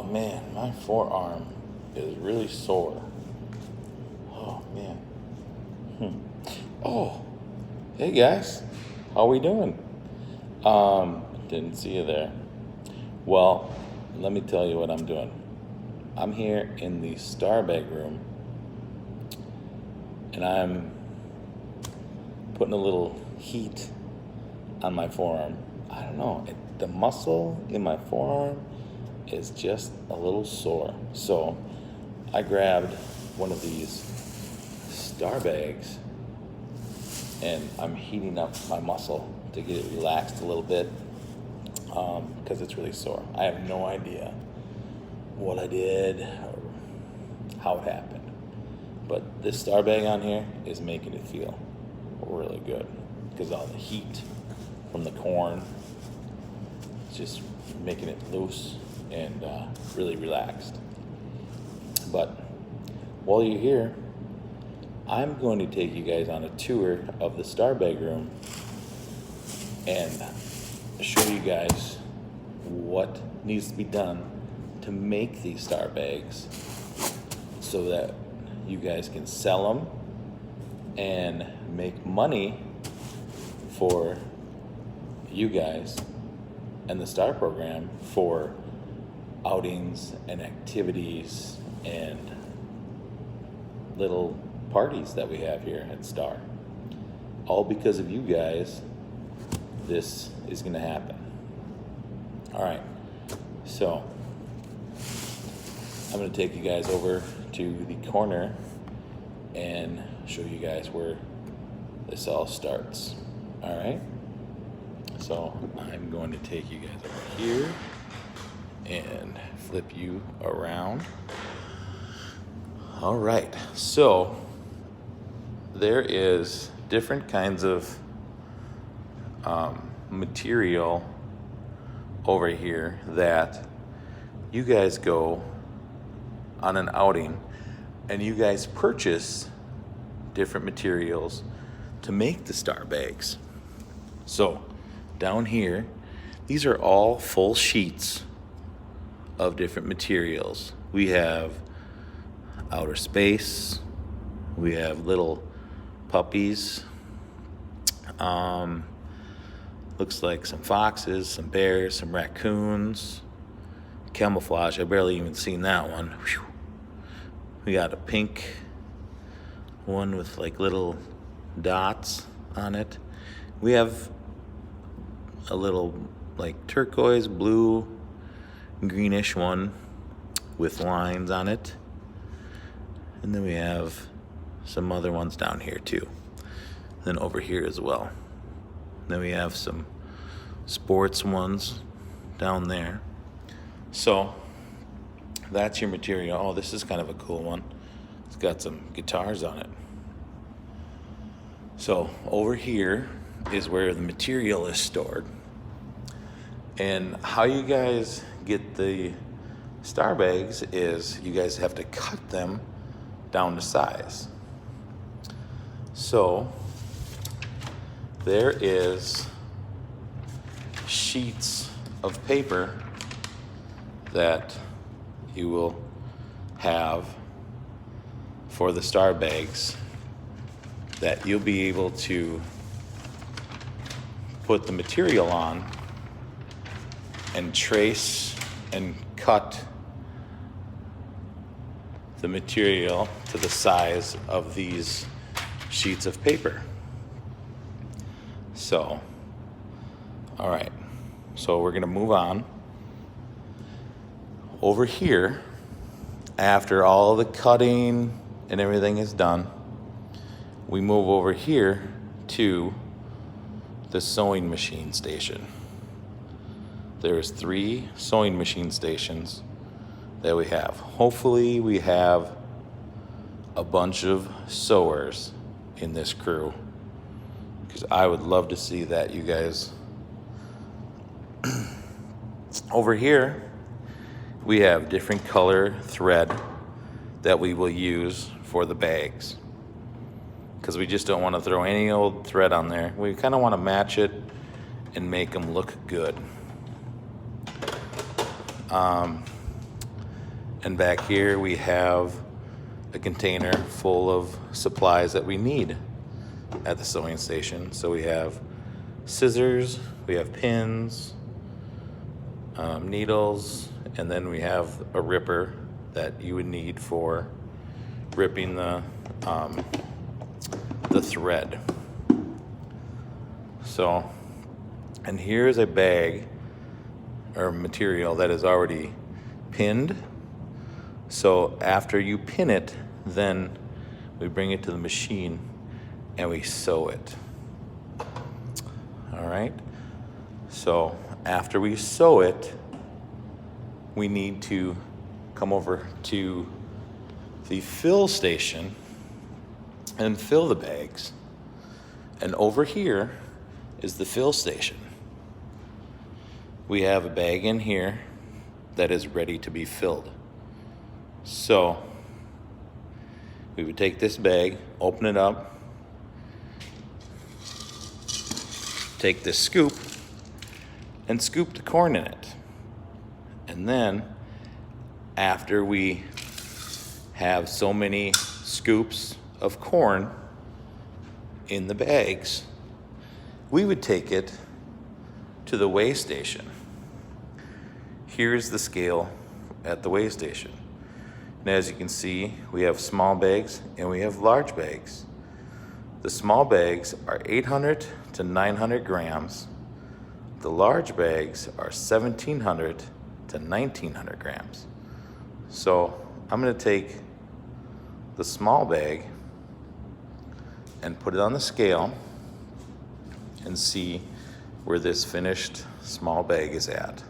man, my forearm is really sore. Oh man. Oh, hey guys, how we doing? Didn't see you there. Well, let me tell you what I'm doing. I'm here in the Starbag room, and I'm putting a little heat on my forearm. I don't know, the muscle in my forearm is just a little sore. So I grabbed one of these Starbags and I'm heating up my muscle to get it relaxed a little bit because it's really sore. I have no idea what I did or how it happened, but this Starbag on here is making it feel really good because all the heat from the corn is just making it loose and really relaxed. But while you're here, I'm going to take you guys on a tour of the Starbag room and show you guys what needs to be done to make these Starbags so that you guys can sell them and make money for you guys and the Star Program for outings and activities and little parties that we have here at Star. All because of you guys, this is going to happen. All right, so I'm going to take you guys over to the corner and show you guys where this all starts. All right, so I'm going to take you guys over here and flip you around. All right, so there is different kinds of material over here that you guys go on an outing and you guys purchase different materials to make the Starbags. So down here, these are all full sheets of different materials. We have outer space, we have little puppies, looks like some foxes, some bears, some raccoons, camouflage. I barely even seen that one. Whew. We got a pink one with like little dots on it. We have a little like turquoise, blue, greenish one with lines on it. And then we have some other ones down here too. Then over here as well. Then we have some sports ones down there. So that's your material. Oh, this is kind of a cool one. It's got some guitars on it. So over here is where the material is stored. And how you guys get the Starbags is you guys have to cut them down to size. So there is sheets of paper that you will have for the Starbags that you'll be able to put the material on and trace and cut the material to the size of these sheets of paper. So, all right, so we're gonna move on. Over here, after all the cutting and everything is done, we move over here to the sewing machine station. There's 3 sewing machine stations that we have. Hopefully we have a bunch of sewers in this crew, because I would love to see that, you guys. Over here we have different color thread that we will use for the bags, because we just don't want to throw any old thread on there. We kind of want to match it and make them look good. And back here we have a container full of supplies that we need at the sewing station. So we have scissors, we have pins, needles, and then we have a ripper that you would need for ripping the thread. So, and here's a bag or material that is already pinned. So after you pin it, then we bring it to the machine and we sew it. All right. So after we sew it, we need to come over to the fill station and fill the bags. And over here is the fill station. We have a bag in here that is ready to be filled. So we would take this bag, open it up, take this scoop and scoop the corn in it. And then after we have so many scoops of corn in the bags, we would take it to the weigh station. Here's the scale at the weigh station. And as you can see, we have small bags and we have large bags. The small bags are 800 to 900 grams. The large bags are 1,700 to 1,900 grams. So I'm going to take the small bag and put it on the scale and see where this finished small bag is at.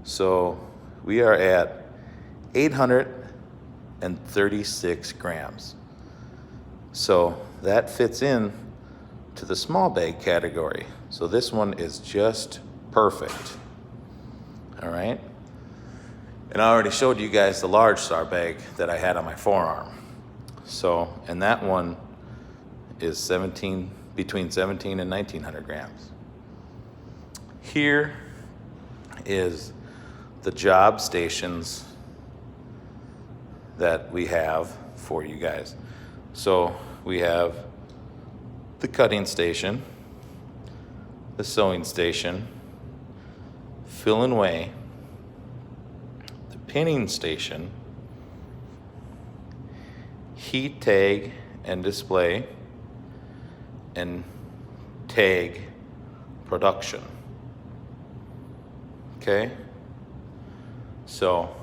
So we are at 836 grams. So that fits in to the small bag category. So this one is just perfect. All right. And I already showed you guys the large star bag that I had on my forearm. So, and that one is between 17 and 1,900 grams. Here is the job stations that we have for you guys. So we have the cutting station, the sewing station, fill and weigh, the pinning station, heat tag and display, and tag production. Okay? So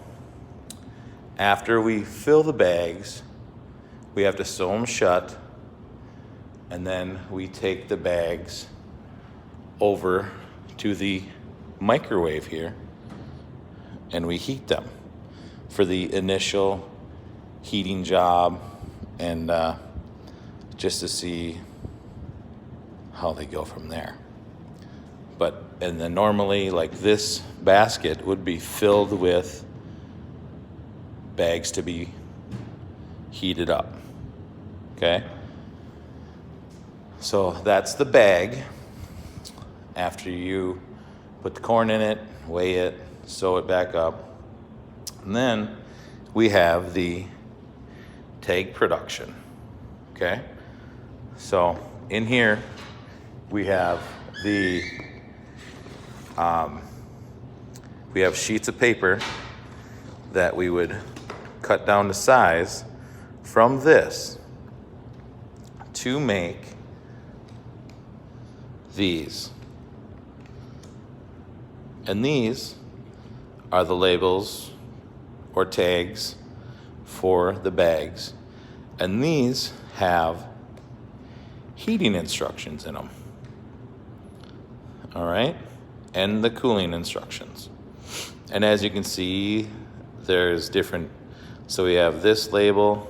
after we fill the bags, we have to sew them shut, and then we take the bags over to the microwave here and we heat them for the initial heating job and just to see how they go from there. And then normally, like, this basket would be filled with bags to be heated up. Okay? So that's the bag. After you put the corn in it, weigh it, sew it back up. And then we have the tag production. Okay? So in here, we have we have sheets of paper that we would cut down to size from this to make these. And these are the labels or tags for the bags. And these have heating instructions in them. All right? And the cooling instructions. And as you can see, there's different, so we have this label,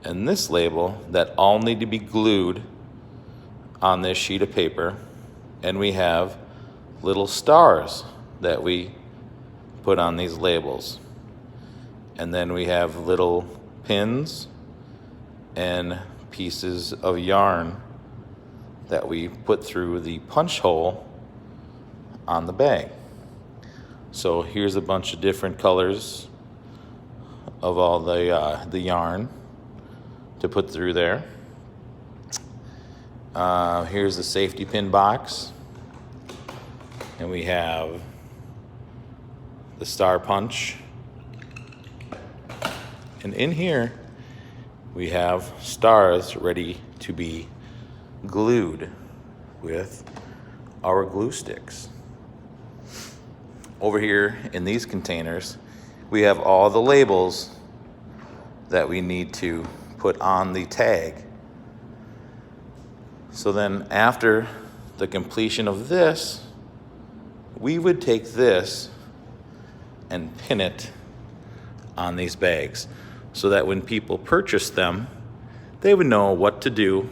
and this label that all need to be glued on this sheet of paper. And we have little stars that we put on these labels. And then we have little pins and pieces of yarn that we put through the punch hole on the bag. So here's a bunch of different colors of all the yarn to put through there. Here's the safety pin box, and we have the star punch, and in here we have stars ready to be glued with our glue sticks. Over here in these containers, we have all the labels that we need to put on the tag. So then after the completion of this, we would take this and pin it on these bags so that when people purchase them, they would know what to do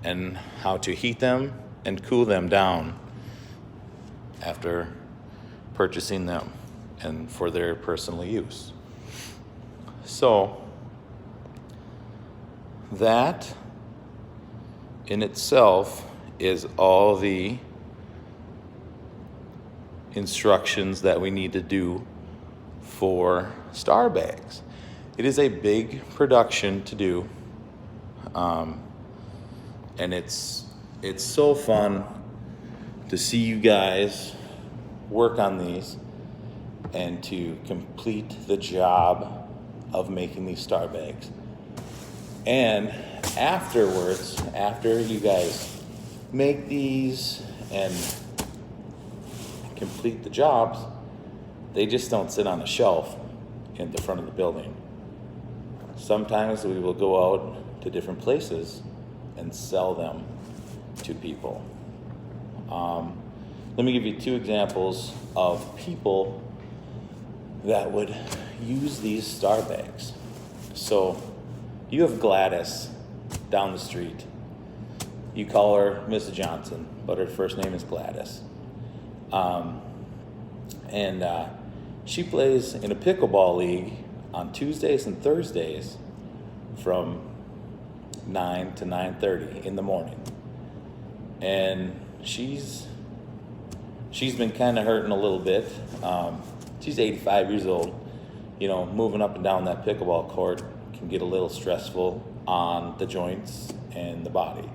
and how to heat them and cool them down after purchasing them and for their personal use. So that in itself is all the instructions that we need to do for star bags. It is a big production to do, and it's so fun to see you guys work on these and to complete the job of making these star bags. And afterwards, after you guys make these and complete the jobs, they just don't sit on a shelf in the front of the building. Sometimes we will go out to different places and sell them to people. Let me give you two examples of people that would use these star bags. So you have Gladys down the street. You call her Mrs. Johnson, but her first name is Gladys. And she plays in a pickleball league on Tuesdays and Thursdays from 9 to 9:30 in the morning. And she's been kind of hurting a little bit. She's 85 years old. You know, moving up and down that pickleball court can get a little stressful on the joints and the body.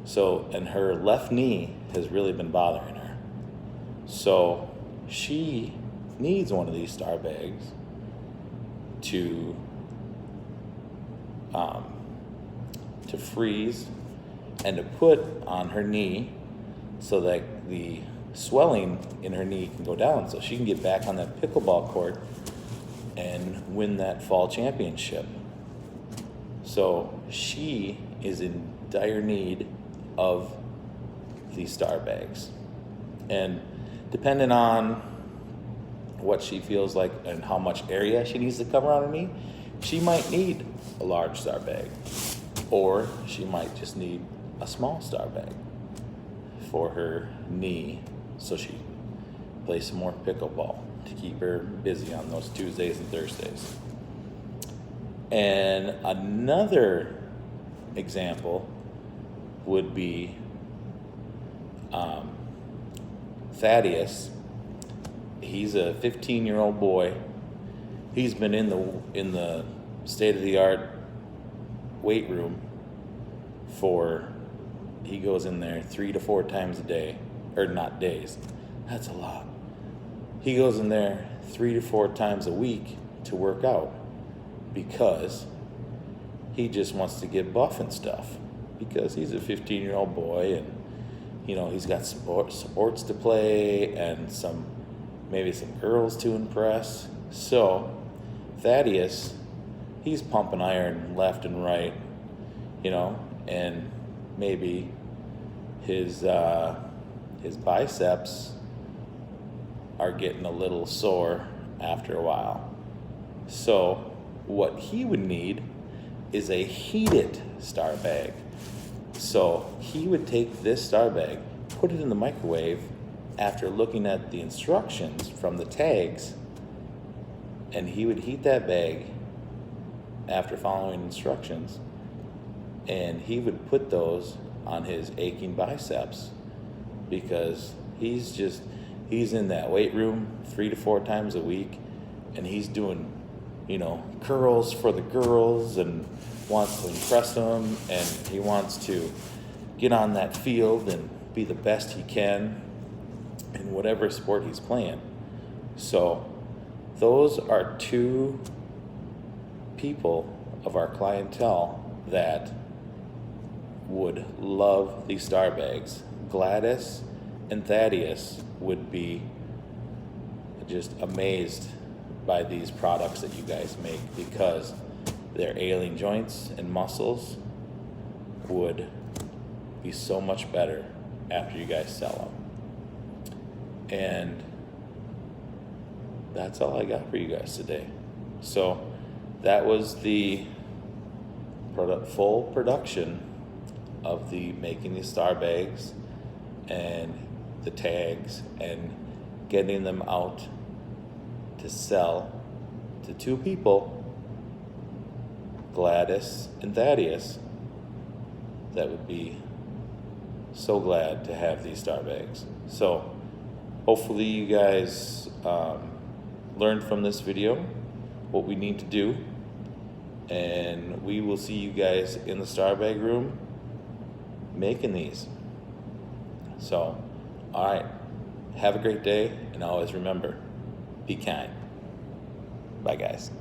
So, and her left knee has really been bothering her. So she needs one of these star bags to freeze and to put on her knee so that the swelling in her knee can go down so she can get back on that pickleball court and win that fall championship. So she is in dire need of these star bags. And depending on what she feels like and how much area she needs to cover on her knee, she might need a large star bag, or she might just need a small star bag for her knee so she can play some more pickleball to keep her busy on those Tuesdays and Thursdays. And another example would be Thaddeus. He's a 15-year-old boy. He's been in the state-of-the-art weight room he goes in there 3 to 4 times a day, or not days. That's a lot. He goes in there 3 to 4 times a week to work out because he just wants to get buff and stuff because he's a 15-year-old boy and, you know, he's got sports to play and maybe some girls to impress. So Thaddeus, he's pumping iron left and right, you know, and maybe his biceps are getting a little sore after a while. So what he would need is a heated star bag. So he would take this star bag, put it in the microwave after looking at the instructions from the tags, and he would heat that bag after following instructions, and he would put those on his aching biceps because he's in that weight room 3 to 4 times a week, and he's doing, curls for the girls and wants to impress them, and he wants to get on that field and be the best he can in whatever sport he's playing. So those are 2 people of our clientele that would love these Star Bags. Gladys and Thaddeus would be just amazed by these products that you guys make, because their ailing joints and muscles would be so much better after you guys sell them. And that's all I got for you guys today. So that was the full production of the making these Star Bags and the tags and getting them out to sell to 2 people, Gladys and Thaddeus, that would be so glad to have these Star Bags. So hopefully you guys learned from this video what we need to do, and we will see you guys in the Star Bag room making these. So, all right, have a great day, and always remember, be kind. Bye, guys.